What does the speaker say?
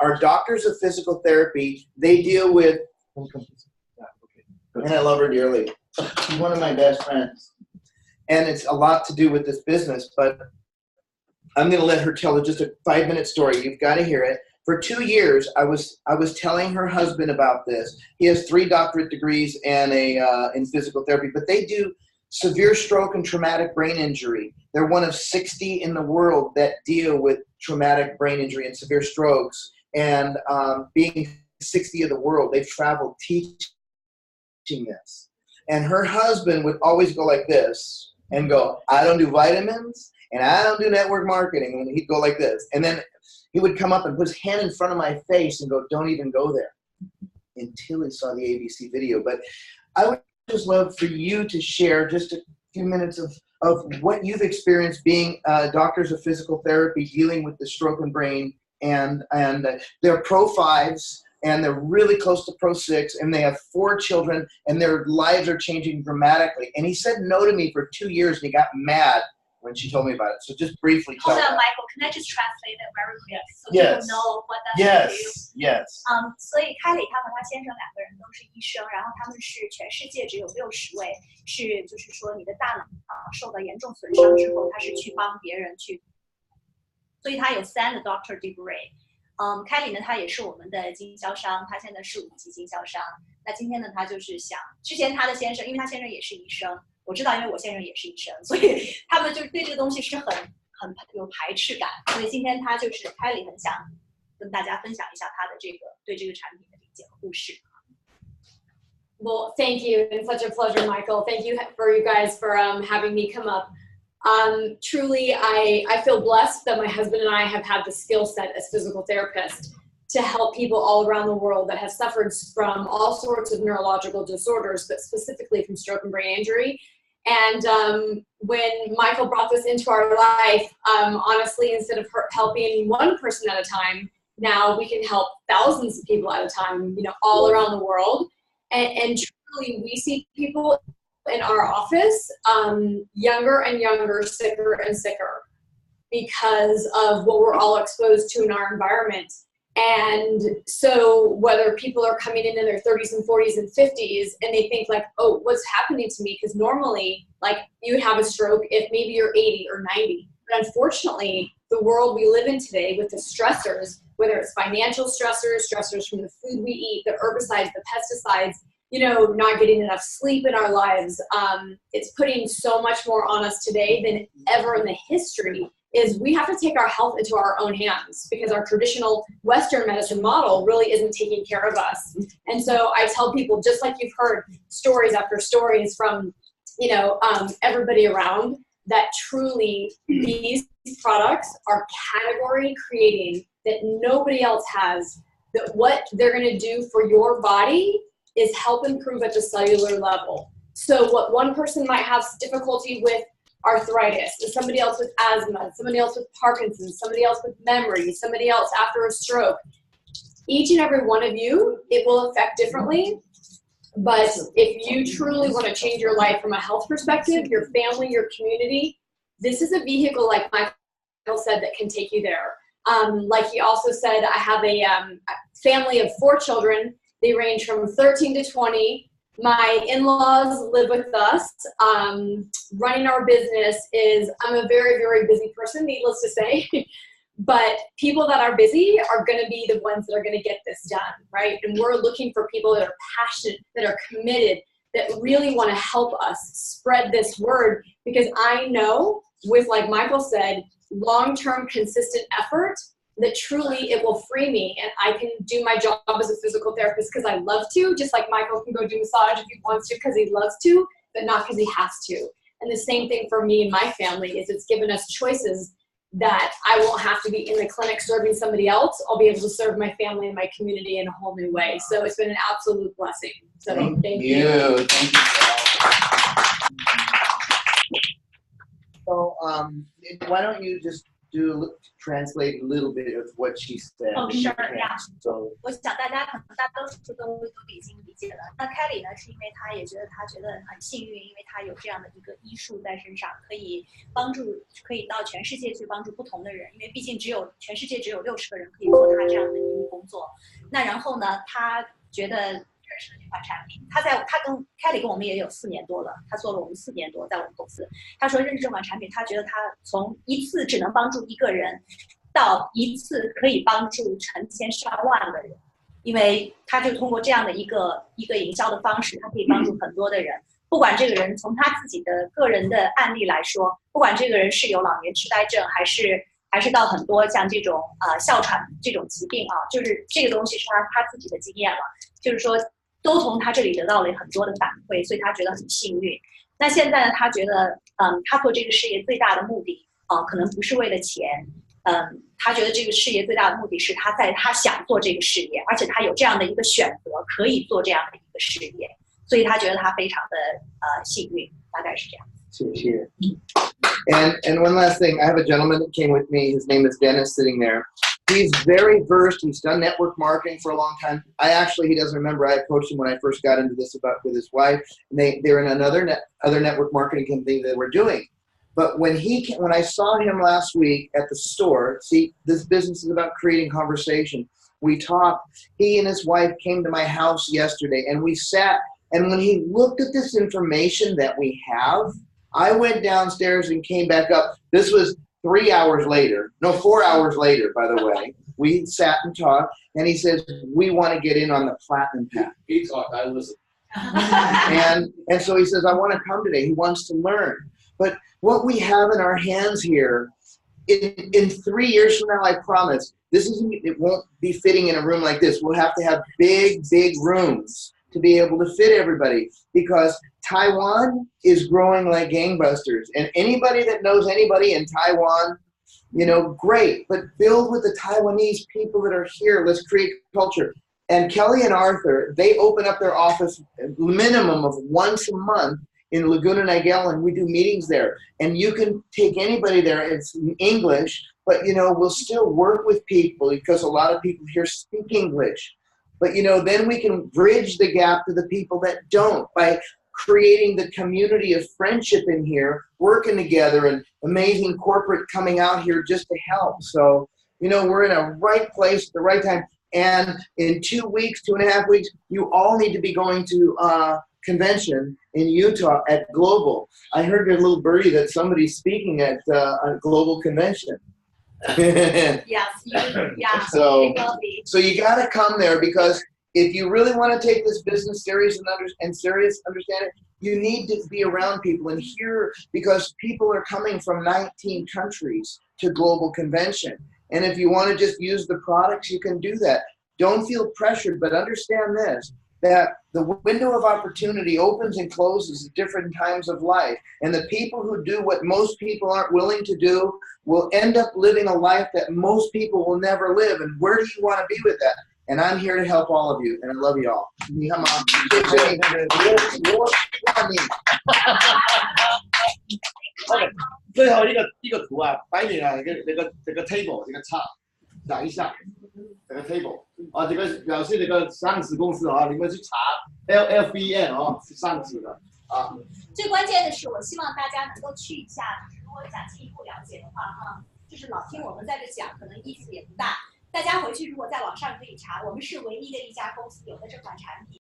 are doctors of physical therapy. They deal with, and I love her dearly. She's one of my best friends. And it's a lot to do with this business, but I'm going to let her tell just a 5-minute story. You've got to hear it. For 2 years, I was telling her husband about this. He has 3 doctorate degrees and in physical therapy, but they do severe stroke and traumatic brain injury. They're one of 60 in the world that deal with traumatic brain injury and severe strokes. And being 60 of the world, they've traveled teaching this. And her husband would always go like this and go, I don't do vitamins and I don't do network marketing. And he'd go like this. And then he would come up and put his hand in front of my face and go, don't even go there, until he saw the ABC video. But I would just love for you to share just a few minutes of what you've experienced being doctors of physical therapy, dealing with the stroke and brain, and they're Pro 5s, and they're really close to Pro 6, and they have 4 children, and their lives are changing dramatically. And he said no to me for 2 years, and he got mad when she told me about it. So just briefly tell Hold on, me. Michael, can I just translate it very quick so Yes. people know what that Yes, means? yes. 所以凯里他和他先生2个人都是医生，然后他们是全世界只有60位，是就是说你的大脑受到严重损伤之后，他是去帮别人去，所以他有3个 doctor degree。凯里呢，他也是我们的经销商，他现在是5级经销商。那今天呢，他就是想，之前他的先生，因为他先生也是医生，我知道，因为我先生也是医生，所以他们就对这个东西是很有排斥感。所以今天他就是凯里很想跟大家分享一下他的对这个产品的理解和故事。Well, thank you, and such a pleasure, Michael. Thank you for you guys for having me come up. Truly, I feel blessed that my husband and I have had the skill set as physical therapists to help people all around the world that have suffered from all sorts of neurological disorders, but specifically from stroke and brain injury. And when Michael brought this into our life, honestly, instead of helping one person at a time, now we can help thousands of people at a time, all around the world. And truly, we see people in our office younger and younger, sicker and sicker, because of what we're all exposed to in our environment. And so whether people are coming in their 30s and 40s and 50s and they think like, oh, what's happening to me? Because normally, like, you would have a stroke if maybe you're 80 or 90. But unfortunately, the world we live in today with the stressors, whether it's financial stressors from the food we eat, the herbicides, the pesticides, not getting enough sleep in our lives, it's putting so much more on us today than ever in the history. Is we have to take our health into our own hands, because our traditional Western medicine model really isn't taking care of us. And so I tell people, just like you've heard stories after stories from, everybody around, that truly these products are category creating, that nobody else has, that what they're going to do for your body is help improve at the cellular level. So what one person might have difficulty with arthritis, and somebody else with asthma, somebody else with Parkinson's, somebody else with memory, somebody else after a stroke. Each and every one of you, it will affect differently. But if you truly want to change your life from a health perspective, your family, your community, this is a vehicle, like Michael said, that can take you there. Like he also said, I have a family of 4 children. They range from 13 to 20. My in-laws live with us. Running our business I'm a very, very busy person, needless to say. But people that are busy are going to be the ones that are going to get this done, right? And we're looking for people that are passionate, that are committed, that really want to help us spread this word. Because I know, with, like Michael said, long-term consistent effort, that truly it will free me, and I can do my job as a physical therapist because I love to, just like Michael can go do massage if he wants to because he loves to, but not because he has to. And the same thing for me and my family is it's given us choices that I won't have to be in the clinic serving somebody else. I'll be able to serve my family and my community in a whole new way. So it's been an absolute blessing. So thank you. Thank you. So why don't you just translate a little bit of what she said. Oh, sure, yeah. So 我想大多数都已经理解了。那 Kelly 呢，是因为他觉得很幸运，因为他有这样的一个医术在身上，可以到全世界去帮助不同的人。因为毕竟全世界只有60个人可以做他这样的医务工作。那然后呢，他觉得认识了这款产品，他跟 Kelly 跟我们也有4年多了，他做了我们4年多，在我们公司。他说认识这款产品，他觉得他从一次只能帮助1个人，到一次可以帮助成千上万的人。因为他就通过这样的一个营销的方式，他可以帮助很多的人。不管这个人从他自己的个人的案例来说，不管这个人是有老年痴呆症，还是到很多像这种哮喘这种疾病啊，就是这个东西是他自己的经验了，就是说都从他这里得到了很多的反馈，所以他觉得很幸运。那现在呢，他觉得他做这个事业最大的目的可能不是为了钱。他觉得这个事业最大的目的是他想做这个事业，而且他有这样的一个选择，可以做这样的一个事业，所以他觉得他非常的幸运，大概是这样。谢谢。And one last thing, I have a gentleman that came with me. His name is Dennis, sitting there. He's very versed. He's done network marketing for a long time. He doesn't remember. I approached him when I first got into this with his wife, and they're in other network marketing company that we're doing. But when I saw him last week at the store, see, this business is about creating conversation. We talked. He and his wife came to my house yesterday, and we sat. And when he looked at this information that we have, I went downstairs and came back up. This was 4 hours later, by the way. We sat and talked, and he says, we want to get in on the platinum path. He talked, I listened. And so he says, I want to come today. He wants to learn. But what we have in our hands here, in 3 years from now, I promise, it won't be fitting in a room like this. We'll have to have big, big rooms to be able to fit everybody, because Taiwan is growing like gangbusters. And anybody that knows anybody in Taiwan, great. But build with the Taiwanese people that are here. Let's create culture. And Kelly and Arthur, they open up their office a minimum of once a month in Laguna Niguel, and we do meetings there. And you can take anybody there. It's in English, but we'll still work with people, because a lot of people here speak English. But then we can bridge the gap to the people that don't, by creating the community of friendship in here, working together, and amazing corporate coming out here just to help. So we're in a right place at the right time. And in 2.5 weeks, you all need to be going to convention in Utah at Global. I heard a little birdie that somebody's speaking at a Global convention. Yes, yeah. So you got to come there, because if you really want to take this business serious and understand it, you need to be around people and hear, because people are coming from 19 countries to Global convention. And if you want to just use the products, you can do that. Don't feel pressured, but understand this, that the window of opportunity opens and closes at different times of life. And the people who do what most people aren't willing to do will end up living a life that most people will never live. And where do you want to be with that? And I'm here to help all of you, and I love you all. 最后一个图啊，摆明啊，这个 table 这个叉，讲一下这个 table 啊，这个表示这个上市公司啊，你们去查 LFBN 哦，是上市的啊。最关键的是，我希望大家能够去一下，就是如果想进一步了解的话就是老听我们在这讲，可能意思也不大。大家回去如果在网上可以查，我们是唯一的一家公司有的这款产品。